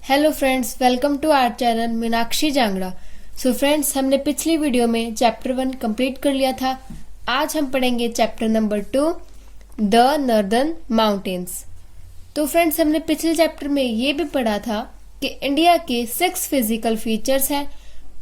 Hello friends, welcome to our channel Meenakshi Jangra. So friends, हमने पिछली video में चैप्टर 1 कंप्लीट कर लिया था। आज हम पढ़ेंगे chapter number 2, the northern mountains. तो फ्रेंड्स, हमने पिछले चैप्टर में ये भी पढ़ा था कि इंडिया के 6 फिजिकल फीचर्स हैं।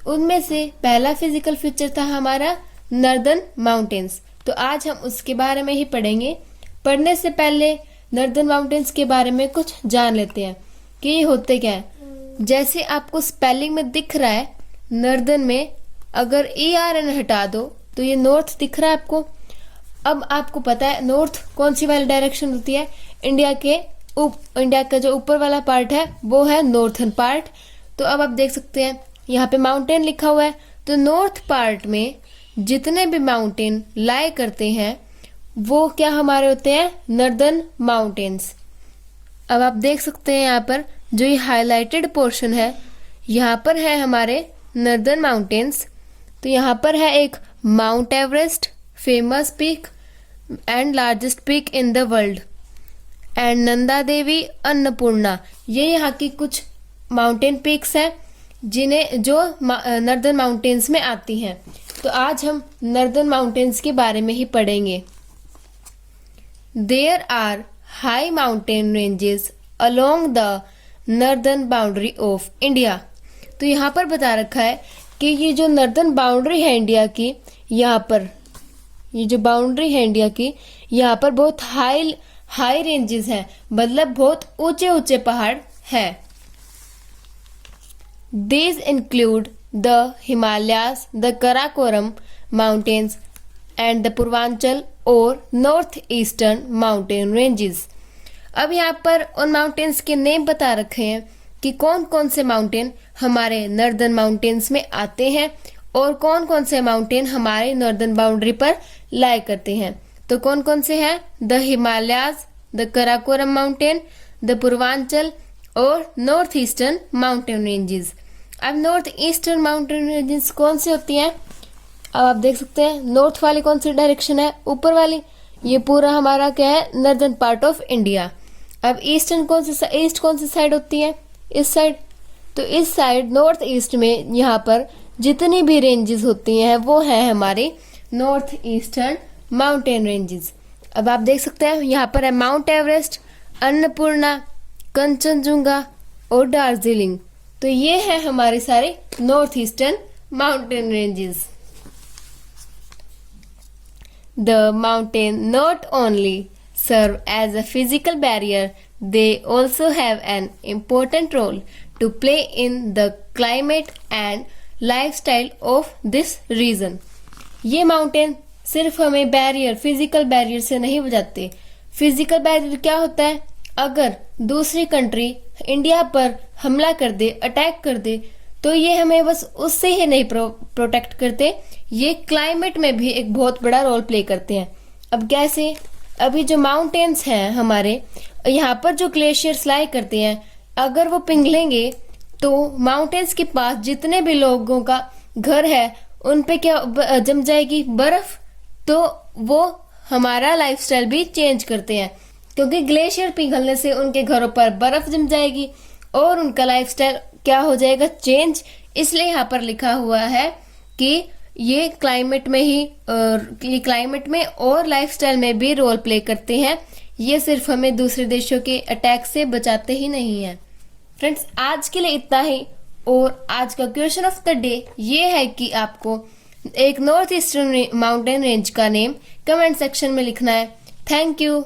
उनमें से पहला फिजिकल फीचर था हमारा नॉर्दर्न माउंटेन्स। तो आज हम उसके बारे में ही पढ़ेंगे। पढ़ने से पहले नॉर्दर्न माउंटेन्स के बारे में कुछ जान लेते हैं कि ये होते क्या है। जैसे आपको स्पेलिंग में दिख रहा है, नॉर्दर्न में अगर ERN हटा दो तो ये नॉर्थ दिख रहा है आपको। अब आपको पता है नॉर्थ कौन सी वाली डायरेक्शन होती है। इंडिया का जो ऊपर वाला पार्ट है वो है नॉर्थर्न पार्ट। तो अब आप देख सकते हैं यहाँ पे माउंटेन लिखा हुआ है। तो नॉर्थ पार्ट में जितने भी माउंटेन लाई करते हैं वो क्या हमारे होते हैं, नॉर्दर्न माउंटेन्स। अब आप देख सकते हैं यहाँ पर जो ये हाईलाइटेड पोर्शन है, यहाँ पर है हमारे नॉर्दर्न माउंटेन्स। तो यहाँ पर है एक Mount Everest, famous peak and largest peak in the world, and Nanda Devi, Annapurna. ये यहाँ की कुछ माउंटेन पीक्स हैं जो नॉर्दर्न माउंटेन्स में आती हैं। तो आज हम नॉर्दर्न माउंटेन्स के बारे में ही पढ़ेंगे। There are high mountain ranges along the northern boundary of India. तो यहाँ पर बता रखा है कि ये जो नॉर्दर्न बाउंड्री है इंडिया की, यहाँ पर ये जो बाउंड्री है इंडिया की, यहाँ पर बहुत हाई रेंजेस हैं, मतलब बहुत ऊंचे ऊंचे पहाड़ हैं। These include the Himalayas, the Karakoram Mountains, and the Purvanchal और नॉर्थ ईस्टर्न माउंटेन रेंजेस। अब यहाँ पर उन माउंटेन्स के नेम बता रखे हैं कि कौन कौन से माउंटेन हमारे नॉर्दर्न माउंटेन्स में आते हैं और कौन कौन से माउंटेन हमारे नॉर्दर्न बाउंड्री पर लाई करते हैं। तो कौन कौन से हैं, the Himalayas, the Karakoram mountain, the Purvanchal और नॉर्थ ईस्टर्न माउंटेन रेंजेस। अब नॉर्थ ईस्टर्न माउंटेन रेंजेस कौन सी होती हैं, अब आप देख सकते हैं नॉर्थ वाली कौन सी डायरेक्शन है, ऊपर वाली। ये पूरा हमारा क्या है, नॉर्दर्न पार्ट ऑफ इंडिया। अब ईस्ट कौन सी साइड होती है, इस साइड। तो इस साइड नॉर्थ ईस्ट में यहाँ पर जितनी भी रेंजेस होती हैं वो है हमारी नॉर्थ ईस्टर्न माउंटेन रेंजेस। अब आप देख सकते हैं यहाँ पर है माउंट एवरेस्ट, अन्नपूर्णा, कंचनजुंगा और दार्जिलिंग। तो ये है हमारे सारे north eastern mountain ranges. The mountain not only serve as a physical barrier, they also have an important role to play in the climate and lifestyle of this region. ये mountain सिर्फ हमें physical barrier से नहीं बचाते। Physical barrier क्या होता है, अगर दूसरी कंट्री इंडिया पर हमला कर दे, अटैक कर दे, तो ये हमें बस उससे ही नहीं प्रोटेक्ट करते, ये क्लाइमेट में भी एक बहुत बड़ा रोल प्ले करते हैं। अब कैसे, अभी जो माउंटेन्स हैं हमारे यहाँ पर जो ग्लेशियर्स लाई करते हैं, अगर वो पिघलेंगे तो माउंटेन्स के पास जितने भी लोगों का घर है उन पे क्या जम जाएगी, बर्फ। तो वो हमारा लाइफस्टाइल भी चेंज करते हैं, क्योंकि ग्लेशियर पिघलने से उनके घरों पर बर्फ जम जाएगी और उनका लाइफस्टाइल क्या हो जाएगा, चेंज। इसलिए यहाँ पर लिखा हुआ है कि ये क्लाइमेट में और लाइफस्टाइल में भी रोल प्ले करते हैं। ये सिर्फ हमें दूसरे देशों के अटैक से बचाते ही नहीं हैं। फ्रेंड्स, आज के लिए इतना ही। और आज का क्वेश्चन ऑफ द डे ये है कि आपको एक नॉर्थ ईस्टर्न माउंटेन रेंज का नेम कमेंट सेक्शन में लिखना है। Thank you.